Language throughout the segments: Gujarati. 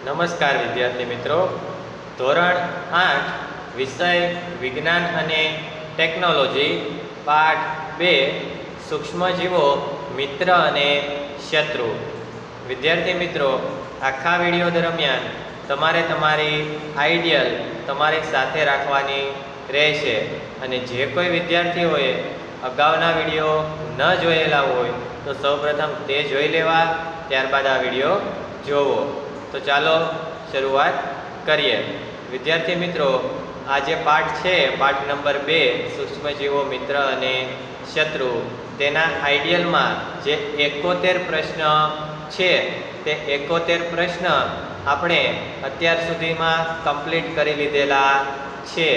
નમસ્કાર વિદ્યાર્થી મિત્રો, ધોરણ 8 વિષય વિજ્ઞાન અને ટેકનોલોજી પાઠ 2 સૂક્ષ્મજીવો મિત્ર અને શત્રુ. વિદ્યાર્થી મિત્રો, આખા વિડીયો દરમિયાન તમારે તમારી આઈડિયલ તમારી સાથે રાખવાની રહેશે અને જે કોઈ વિદ્યાર્થીઓએ અગાઉના વિડીયો ન જોયેલા હોય તો સૌપ્રથમ તે જોઈ લેવા, ત્યારબાદ આ વિડીયો જોવો. તો ચાલો શરૂઆત કરીએ. વિદ્યાર્થી મિત્રો, આ જે પાઠ છે, પાઠ નંબર 2 સૂક્ષ્મજીવો મિત્ર અને શત્રુ, તેના આઈડિયલમાં જે 71 પ્રશ્ન છે તે 71 પ્રશ્ન આપણે અત્યાર સુધીમાં કમ્પ્લીટ કરી લીધેલા છે.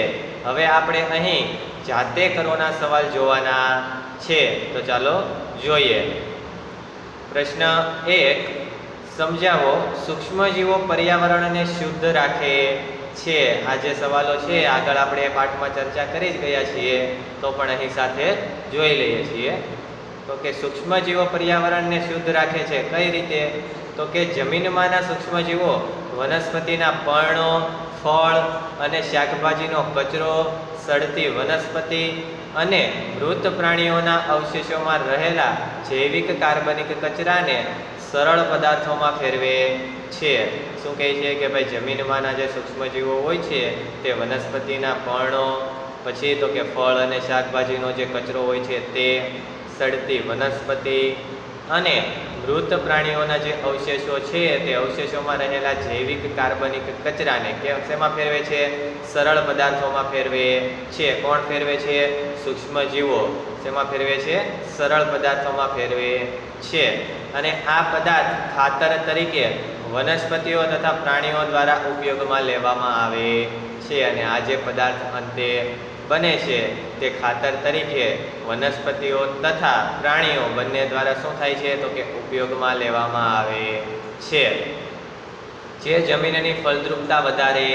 હવે આપણે અહીં જાતે કરવાના સવાલ જોવાના છે. તો ચાલો જોઈએ. પ્રશ્ન 1, સમજાવો સૂક્ષ્મજીવો પર્યાવરણને શુદ્ધ રાખે છે. આ જે સવાલો છે આગળ આપણે પાઠમાં ચર્ચા કરી જ ગયા છીએ, તો પણ અહીં સાથે જોઈ લઈએ છીએ. તો કે સૂક્ષ્મજીવો પર્યાવરણને શુદ્ધ રાખે છે કઈ રીતે? તો કે જમીનમાંના સૂક્ષ્મજીવો વનસ્પતિના પર્ણો, ફળ અને શાકભાજીનો કચરો, સડતી વનસ્પતિ અને મૃત પ્રાણીઓના અવશેષોમાં રહેલા જૈવિક કાર્બનિક કચરાને સરળ પદાર્થોમાં ફેરવે છે. શું કહે છે કે ભાઈ જમીનમાંના જે સૂક્ષ્મજીવો હોય છે તે વનસ્પતિના પર્ણો, પછી તો કે ફળ અને શાકભાજીનો જે કચરો હોય છે તે, સડતી વનસ્પતિ અને મૃત પ્રાણીઓના જે અવશેષો છે તે અવશેષોમાં રહેલા જૈવિક કાર્બનિક કચરાને શેમાં ફેરવે છે? સરળ પદાર્થોમાં ફેરવે છે. કોણ ફેરવે છે? સૂક્ષ્મજીવો. શેમાં ફેરવે છે? સરળ પદાર્થોમાં ફેરવે છે. અને આ પદાર્થ ખાતર તરીકે વનસ્પતિઓ તથા પ્રાણીઓ દ્વારા ઉપયોગમાં લેવામાં આવે છે. અને આ જે પદાર્થ અંતે બને છે તે ખાતર તરીકે વનસ્પતિઓ તથા પ્રાણીઓ બંને દ્વારા શું થાય છે? તો કે ઉપયોગમાં લેવામાં આવે છે. જે જમીનની ફળદ્રુપતા વધારે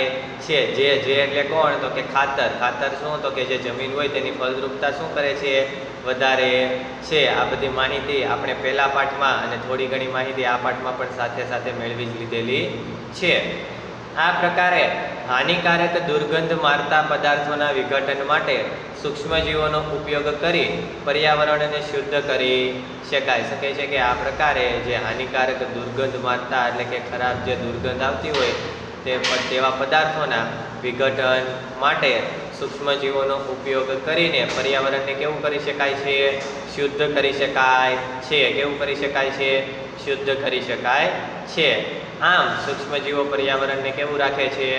છે, જે એટલે કોણ? તો કે ખાતર. ખાતર શું? તો કે જે જમીન હોય તેની ફળદ્રુપતા શું કરે છે? વધારે છે. આ બધી માહિતી આપણે પહેલા પાઠમાં અને થોડી ઘણી માહિતી આ પાઠમાં પણ સાથે સાથે મેળવી જ લીધેલી છે. આ પ્રકારે હાનિકારક દુર્ગંધ મારતા પદાર્થોના વિઘટન માટે સૂક્ષ્મજીવોનો ઉપયોગ કરી પર્યાવરણને શુદ્ધ કરી શકાય. શકે છે કે આ પ્રકારે જે હાનિકારક દુર્ગંધ મારતા એટલે કે ખરાબ જે દુર્ગંધ આવતી હોય તેવા પદાર્થોના વિઘટન માટે સૂક્ષ્મજીવોનો ઉપયોગ કરીને પર્યાવરણને કેવું કરી શકાય છે? શુદ્ધ કરી શકાય છે. કેવું કરી શકાય છે? શુદ્ધ કરી શકાય છે. આમ સૂક્ષ્મજીવો પર્યાવરણને કેવું રાખે છે?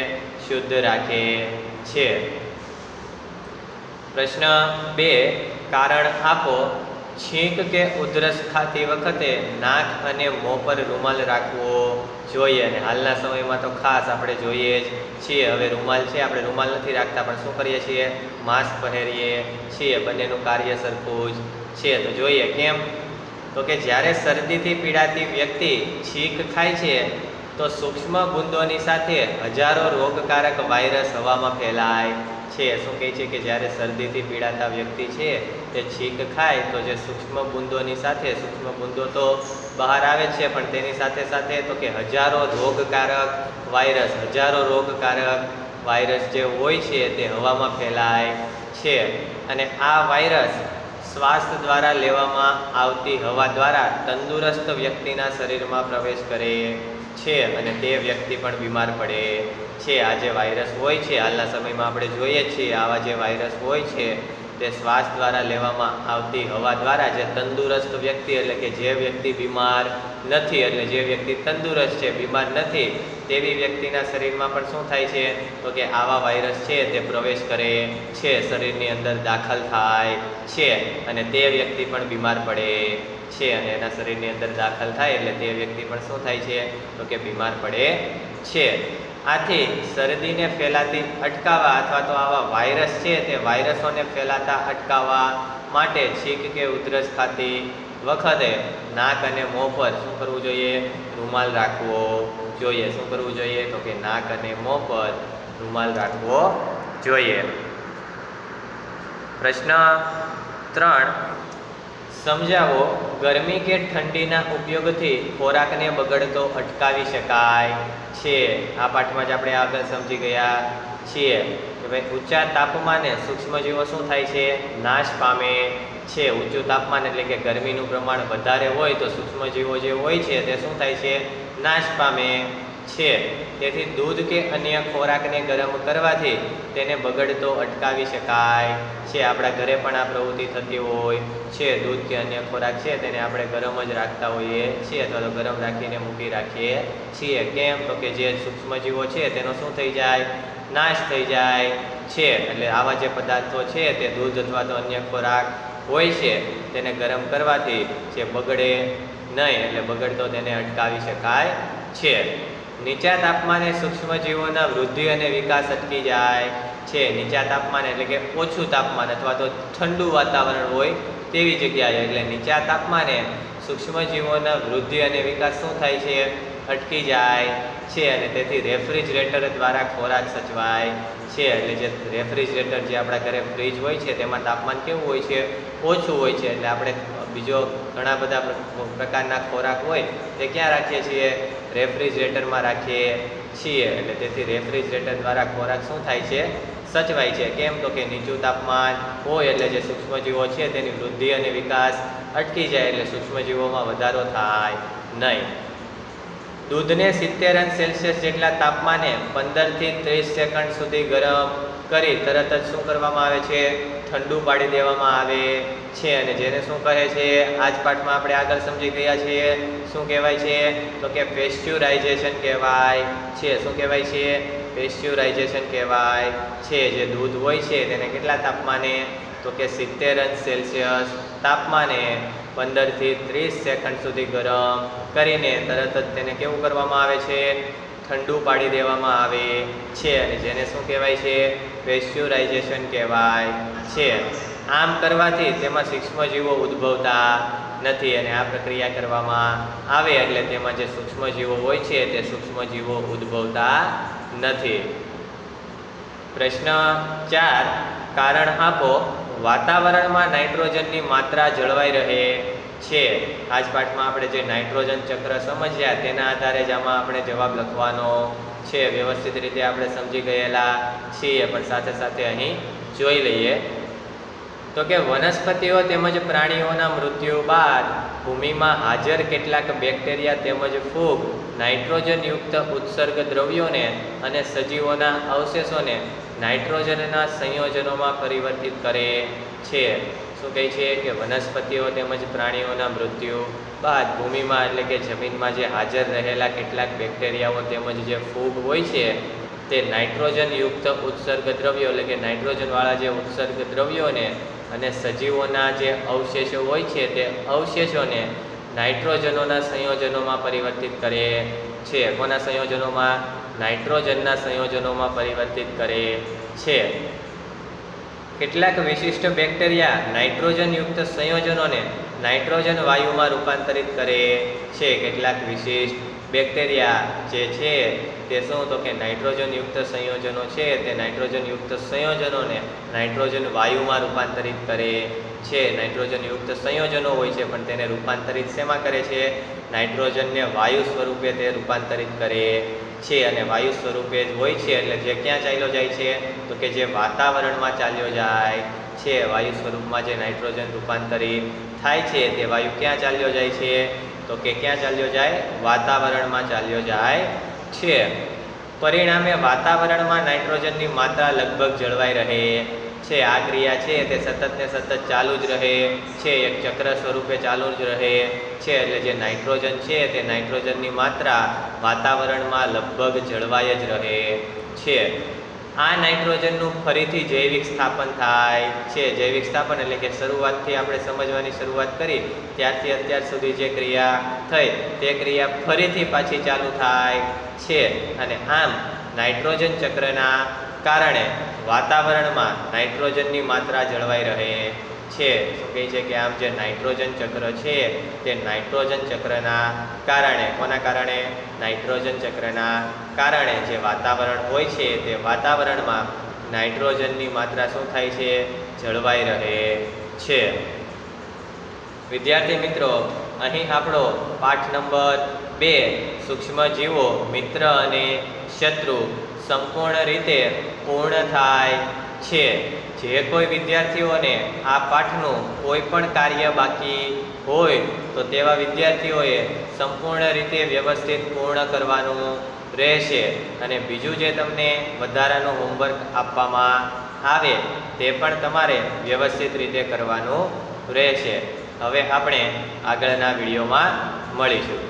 શુદ્ધ રાખે છે. પ્રશ્ન 2, કારણ આપો. છીંક કે ઉધરસ ખાતી વખતે નાક અને મોં પર રૂમાલ રાખવો જોઈએ. અને હાલના સમયમાં તો ખાસ આપણે જોઈએ જ છીએ. હવે રૂમાલ છે, આપણે રૂમાલ નથી રાખતા, પણ શું કરીએ છીએ? માસ્ક પહેરીએ છીએ. બંનેનું કાર્ય સરખું જ છે. તો જોઈએ કેમ. તો કે જ્યારે શરદીથી પીડાતી વ્યક્તિ છીંક ખાય છે તો સૂક્ષ્મ બૂંદોની સાથે હજારો રોગકારક વાયરસ હવામાં ફેલાય છે. શું કહે છે કે જ્યારે શરદીથી પીડાતા વ્યક્તિ છે તે છીંક ખાય તો જે સૂક્ષ્મ બૂંદોની સાથે, સૂક્ષ્મ બૂંદો તો બહાર આવે છે પણ તેની સાથે સાથે તો કે હજારો રોગકારક વાયરસ જે હોય છે તે હવામાં ફેલાય છે. અને આ વાયરસ શ્વાસ દ્વારા લેવામાં આવતી હવા દ્વારા તંદુરસ્ત વ્યક્તિના શરીરમાં પ્રવેશ કરે છે અને તે વ્યક્તિ પણ બીમાર પડે છે. આ જે વાયરસ હોય છે, હાલના સમયમાં આપણે જોઈએ છીએ, આવા જે વાયરસ હોય છે તે શ્વાસ દ્વારા લેવામાં આવતી હવા દ્વારા જે તંદુરસ્ત વ્યક્તિ એટલે કે જે વ્યક્તિ બીમાર નથી, એટલે જે વ્યક્તિ તંદુરસ્ત છે, બીમાર નથી, તેવી વ્યક્તિના શરીરમાં પણ શું થાય છે? તો કે આવા વાયરસ છે તે પ્રવેશ કરે છે, શરીરની અંદર દાખલ થાય છે અને તે વ્યક્તિ પણ બીમાર પડે છે. અને એના શરીરની અંદર દાખલ થાય એટલે તે વ્યક્તિ પણ શું થાય છે? તો કે બીમાર પડે છે. આથી શરદીને ફેલાતી અટકાવવા અથવા તો આવા વાયરસ છે તે વાયરસોને ફેલાતા અટકાવવા માટે છીંક કે ઉધરસ ખાતી વખતે નાક અને મોં પર શું કરવું જોઈએ? રૂમાલ રાખવો જોઈએ. શું કરવું જોઈએ? તો કે નાક અને મોં પર રૂમાલ રાખવો જોઈએ. પ્રશ્ન 3, સમજાવો ગરમી કે ઠંડીના ઉપયોગથી ખોરાકને બગડતો અટકાવી શકાય છે? આ પાઠમાં જ આપણે આગળ સમજી ગયા છીએ કે ભાઈ ઊંચા તાપમાને સૂક્ષ્મજીવો શું થાય છે? નાશ પામે છે. ઊંચું તાપમાન એટલે કે ગરમીનું પ્રમાણ વધારે હોય તો સૂક્ષ્મજીવો જે હોય છે તે શું થાય છે? નાશ પામે છે. તેથી દૂધ કે અન્ય ખોરાકને ગરમ કરવાથી તેને બગડતો અટકાવી શકાય છે. આપણા ઘરે પણ આ પ્રવૃત્તિ થતી હોય છે. દૂધ કે અન્ય ખોરાક છે તેને આપણે ગરમ જ રાખતા હોઈએ છીએ અથવા તો ગરમ રાખીને મૂકી રાખીએ છીએ. કેમ? તો કે જે સૂક્ષ્મજીવો છે તેનો શું થઈ જાય? નાશ થઈ જાય છે. એટલે આવા જે પદાર્થો છે તે દૂધ અથવા તો અન્ય ખોરાક હોય છે તેને ગરમ કરવાથી જે બગડે નહીં, એટલે બગડતો તેને અટકાવી શકાય છે. નીચા તાપમાને સૂક્ષ્મજીવોના વૃદ્ધિ અને વિકાસ અટકી જાય છે. નીચા તાપમાન એટલે કે ઓછું તાપમાન અથવા તો ઠંડુ વાતાવરણ હોય તેવી જગ્યાએ, એટલે નીચા તાપમાને સૂક્ષ્મજીવોના વૃદ્ધિ અને વિકાસ શું થાય છે? અટકી જાય છે. અને તેથી રેફ્રિજરેટર દ્વારા ખોરાક સચવાય છે. એટલે જે રેફ્રિજરેટર જે આપણા ઘરે ફ્રીજ હોય છે તેમાં તાપમાન કેવું હોય છે? ઓછું હોય છે. એટલે આપણે બીજો ઘણા બધા પ્રકારના ખોરાક હોય તે ક્યાં રાખીએ છીએ? રેફ્રિજરેટરમાં રાખીએ છીએ. એટલે તેથી રેફ્રિજરેટર દ્વારા ખોરાક શું થાય છે? સચવાય છે. કેમ? તો કે નીચું તાપમાન હોય એટલે જે સૂક્ષ્મજીવો છે તેની વૃદ્ધિ અને વિકાસ અટકી જાય, એટલે સૂક્ષ્મજીવોમાં વધારો થાય નહીં. દૂધને 70°C જેટલા તાપમાને 15 થી 30 સેકન્ડ સુધી ગરમ કરી તરત જ શું કરવામાં આવે છે? ઠંડુ પાડી દેવામાં આવે છે. અને જેને શું કહે છે? આ જ પાઠમાં આપણે આગળ સમજી ગયા છીએ. શું કહેવાય છે? તો કે પેસ્ચ્યુરાઇઝેશન કહેવાય છે. શું કહેવાય છે? પેસ્ચ્યુરાઇઝેશન કહેવાય છે. જે દૂધ હોય છે તેને કેટલા તાપમાને? તો કે 70°C તાપમાને 15 થી 30 સેકન્ડ સુધી ગરમ કરીને તરત જ તેને કેવું કરવામાં આવે છે? ઠંડુ પાડી દેવામાં આવે છે. અને જેને શું કહેવાય છે? પેસ્ચ્યુરાઇઝેશન કહેવાય છે. આમ કરવાથી તેમાં સૂક્ષ્મજીવો ઉદ્ભવતા નથી, અને આ પ્રક્રિયા કરવામાં આવે એટલે તેમાં જે સૂક્ષ્મજીવો હોય છે તે સૂક્ષ્મજીવો ઉદ્ભવતા નથી. પ્રશ્ન 4, કારણ આપો. વાતાવરણમાં નાઇટ્રોજનની માત્રા જળવાઈ રહે છે. આ જ પાઠમાં આપણે જે નાઇટ્રોજન ચક્ર સમજ્યા તેના આધારે જ આમાં આપણે જવાબ લખવાનો છે. વ્યવસ્થિત રીતે આપણે સમજી ગયેલા છીએ, પણ સાથે સાથે અહીં જોઈ લઈએ તો કે વનસ્પતિઓ તેમજ પ્રાણીઓના મૃત્યુ બાદ ભૂમિમાં હાજર કેટલાક બેક્ટેરિયા તેમજ ફૂગ નાઇટ્રોજનયુક્ત ઉત્સર્ગ દ્રવ્યોને અને સજીવોના અવશેષોને નાઇટ્રોજનના સંયોજનોમાં પરિવર્તિત કરે છે. શું કહે છે? કે વનસ્પતિઓ તેમજ પ્રાણીઓના મૃત્યુ બાદ ભૂમિમાં એટલે કે જમીનમાં જે હાજર રહેલા કેટલાક બેક્ટેરિયાઓ તેમજ જે ફૂગ હોય છે તે નાઇટ્રોજનયુક્ત ઉત્સર્ગ દ્રવ્યો એટલે કે નાઇટ્રોજનવાળા જે ઉત્સર્ગ દ્રવ્યોને અને સજીવોના જે અવશેષો હોય છે તે અવશેષોને નાઇટ્રોજનોના સંયોજનોમાં પરિવર્તિત કરે છે. કોના સંયોજનોમાં? નાઇટ્રોજનના સંયોજનોમાં પરિવર્તિત કરે છે. કેટલાક વિશિષ્ટ બેક્ટેરિયા નાઇટ્રોજનયુક્ત સંયોજનોને નાઇટ્રોજન વાયુમાં રૂપાંતરિત કરે છે. કેટલાક વિશિષ્ટ બેક્ટેરિયા જે છે તે શું? તો કે નાઇટ્રોજનયુક્ત સંયોજનો છે તે નાઇટ્રોજનયુક્ત સંયોજનોને નાઇટ્રોજન વાયુમાં રૂપાંતરિત કરે છે. નાઇટ્રોજનયુક્ત સંયોજનો હોય છે પણ તેને રૂપાંતરિત શેમાં કરે છે? નાઇટ્રોજનને વાયુ સ્વરૂપે તે રૂપાંતરિત કરે છે. અને વાયુ સ્વરૂપે જ હોય છે એટલે જે ક્યાં ચાલ્યો જાય છે? તો કે જે વાતાવરણમાં ચાલ્યો જાય છે. વાયુ સ્વરૂપમાં જે નાઇટ્રોજન રૂપાંતરિત થાય છે તે વાયુ ક્યાં ચાલ્યો જાય છે? તો કે ક્યાં ચાલ્યો જાય? વાતાવરણમાં ચાલ્યો જાય છે. પરિણામે વાતાવરણમાં નાઇટ્રોજનની માત્રા લગભગ જળવાઈ રહે છે. આ ક્રિયા છે તે સતત ને સતત ચાલુ જ રહે છે. એક ચક્ર સ્વરૂપે ચાલુ જ રહે છે. એટલે જે નાઇટ્રોજન છે તે નાઇટ્રોજનની માત્રા વાતાવરણમાં લગભગ જળવાઈ જ રહે છે. આ નાઇટ્રોજનનું ફરીથી જૈવિક સ્થાપન થાય છે. જૈવિક સ્થાપન એટલે કે શરૂઆતથી આપણે સમજવાની શરૂઆત કરી ત્યારથી અત્યાર સુધી જે ક્રિયા થઈ તે ક્રિયા ફરીથી પાછી ચાલુ થાય છે. અને આમ નાઇટ્રોજન ચક્રના કારણે વાતાવરણમાં નાઇટ્રોજનની માત્રા જળવાઈ રહે છે. શું કહે છે? કે આમ જે નાઇટ્રોજન ચક્ર છે તે નાઇટ્રોજન ચક્રના કારણે, કોના કારણે? નાઇટ્રોજન ચક્રના કારણે જે વાતાવરણ હોય છે તે વાતાવરણમાં નાઇટ્રોજનની માત્રા શું થાય છે? જળવાઈ રહે છે. વિદ્યાર્થી મિત્રો, અહીં આપણો પાઠ નંબર 2 સૂક્ષ્મજીવો મિત્ર અને શત્રુ સંપૂર્ણ રીતે પૂર્ણ થાય છે. જે કોઈ વિદ્યાર્થીઓને આ પાઠનું કોઈ પણ કાર્ય બાકી હોય તો તેવા વિદ્યાર્થીઓએ સંપૂર્ણ રીતે વ્યવસ્થિત પૂર્ણ કરવાનું રહેશે. અને બીજું જે તમને વધારાનું હોમવર્ક આપવામાં આવે તે પણ તમારે વ્યવસ્થિત રીતે કરવાનું રહેશે. હવે આપણે આગળના વિડીયોમાં મળીશું.